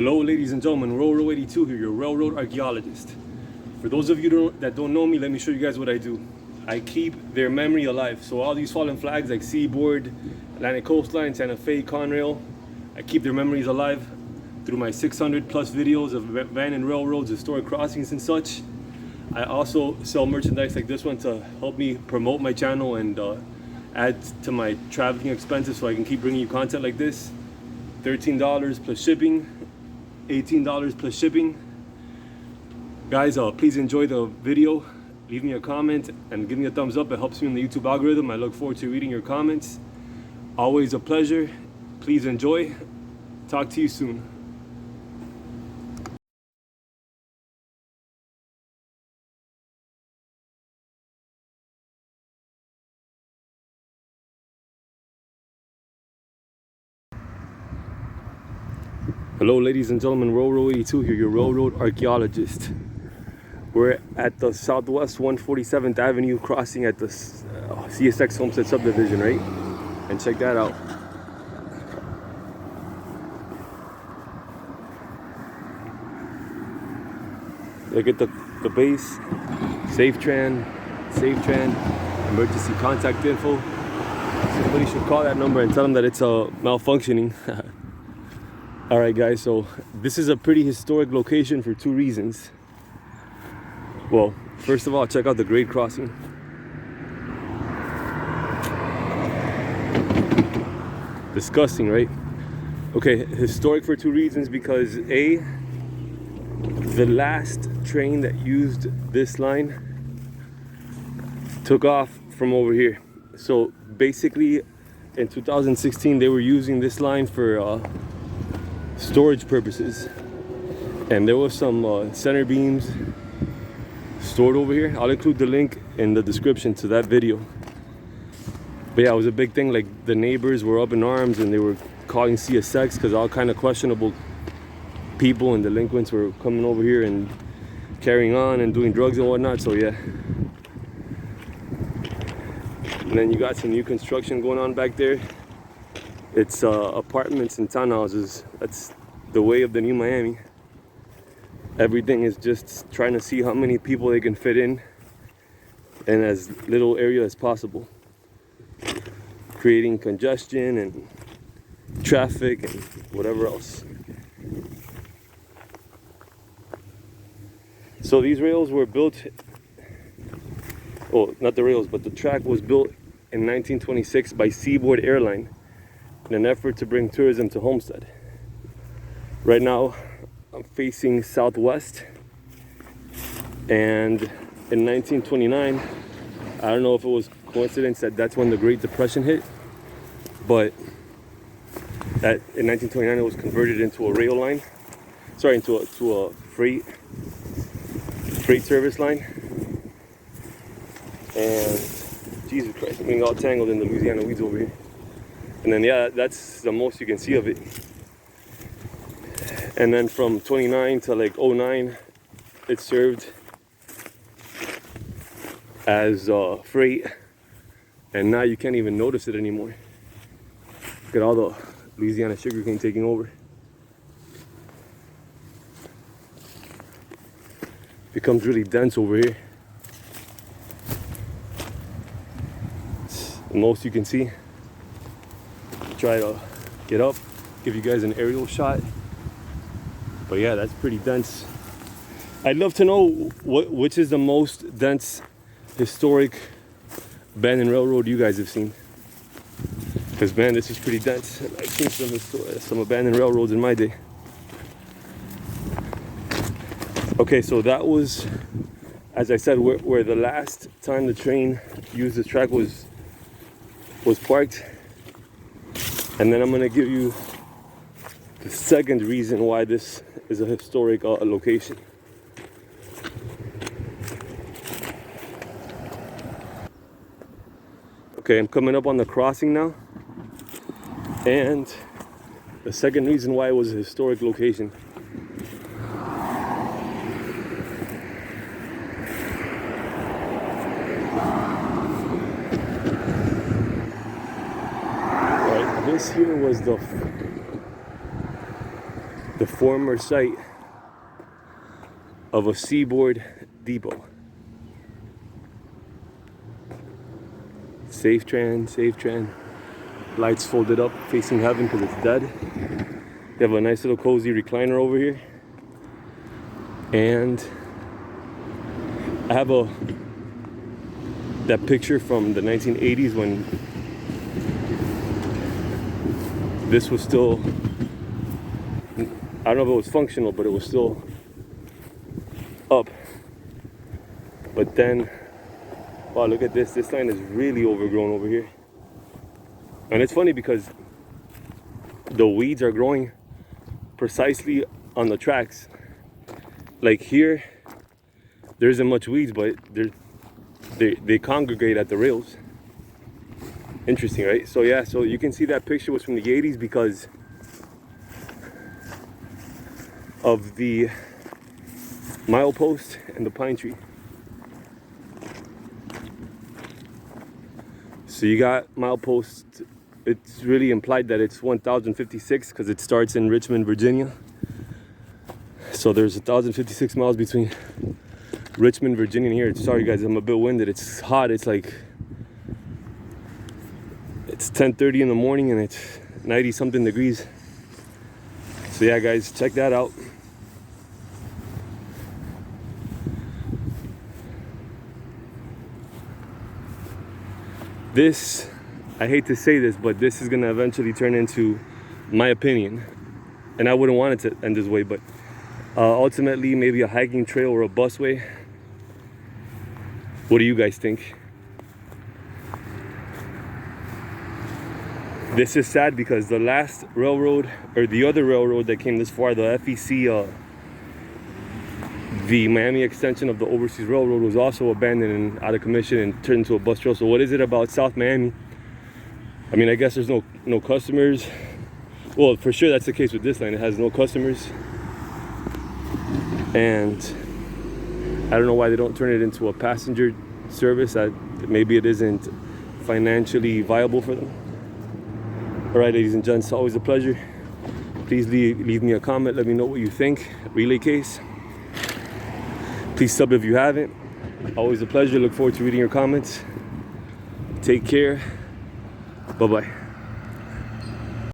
Hello, ladies and gentlemen, Railroad 82 here, your railroad archaeologist. For those of you that don't know me, let me show you guys what I do. I keep their memory alive. So all these fallen flags like Seaboard, Atlantic Coastline, Santa Fe, Conrail, I keep their memories alive through my 600 plus videos of abandoned railroads, historic crossings and such. I also sell merchandise like this one to help me promote my channel and add to my traveling expenses so I can keep bringing you content like this. $13 plus shipping, $18 plus shipping. Guys, please enjoy the video. Leave me a comment and give me a thumbs up. It helps me in the YouTube algorithm. I look forward to reading your comments. Always a pleasure. Please enjoy. Talk to you soon. Hello, ladies and gentlemen, Railroad 82 here, your railroad archaeologist. We're at the Southwest 147th Avenue crossing at the CSX Homestead Subdivision, right? And check that out. Look at the base, SafeTran, emergency contact info. Somebody should call that number and tell them that it's malfunctioning. Alright guys, so this is a pretty historic location for two reasons. Well, first of all, check out the grade crossing. Disgusting, right? Okay, historic for two reasons, because A, the last train that used this line took off from over here. So basically in 2016 they were using this line for storage purposes, and there was some center beams stored over here. I'll include the link in the description to that video. But yeah, it was a big thing. Like, the neighbors were up in arms and they were calling CSX because all kind of questionable people and delinquents were coming over here and carrying on and doing drugs and whatnot. So yeah, and then you got some new construction going on back there. It's apartments and townhouses. That's the way of the new Miami. Everything is just trying to see how many people they can fit in as little area as possible, creating congestion and traffic and whatever else. So these rails were built, oh, not the rails, but the track was built in 1926 by Seaboard Air Line in an effort to bring tourism to Homestead. Right now I'm facing southwest, and in 1929, I don't know if it was coincidence that that's when the Great Depression hit, but that in 1929 it was converted into a rail line, sorry, into a freight service line. And Jesus Christ, I'm getting all tangled in the Louisiana weeds over here. And then yeah, that's the most you can see of it. And then from 29 to like 09, it served as freight, and now you can't even notice it anymore. Look at all the Louisiana sugarcane taking over. Becomes really dense over here. It's the most you can see. Try to get up, give you guys an aerial shot. But yeah, that's pretty dense. I'd love to know which is the most dense historic abandoned railroad you guys have seen. Because man, this is pretty dense. I've seen some abandoned railroads in my day. Okay, so that was, as I said, where the last time the train used this track was parked. And then I'm gonna give you the second reason why this is a historic location. Okay, I'm coming up on the crossing now, and the second reason why it was a historic location. Right, this here was the the former site of a Seaboard depot. Safe tran. Lights folded up facing heaven because it's dead. They have a nice little cozy recliner over here. And I have that picture from the 1980s when this was still, I don't know if it was functional, but it was still up. But then, wow, look at this. This line is really overgrown over here. And it's funny because the weeds are growing precisely on the tracks. Like here, there isn't much weeds, but they congregate at the rails. Interesting, right? So yeah, so you can see that picture was from the 80s because of the milepost and the pine tree. So you got milepost. It's really implied that it's 1056 because it starts in Richmond, Virginia. So there's 1056 miles between Richmond, Virginia and here. Sorry guys, I'm a bit winded. It's hot. It's 10:30 in the morning and it's 90 something degrees. So yeah guys, check that out. This, I hate to say this, but this is gonna eventually turn into my opinion. And I wouldn't want it to end this way, but ultimately maybe a hiking trail or a busway. What do you guys think? This is sad because the last railroad, or the other railroad that came this far, the FEC, the Miami extension of the Overseas Railroad, was also abandoned and out of commission and turned into a bus trail. So what is it about South Miami? I mean, I guess there's no customers. Well, for sure that's the case with this line. It has no customers. And I don't know why they don't turn it into a passenger service. Maybe it isn't financially viable for them. All right, ladies and gents, always a pleasure. Please leave me a comment. Let me know what you think. Relay case. Please sub if you haven't. Always a pleasure. Look forward to reading your comments. Take care. Bye-bye.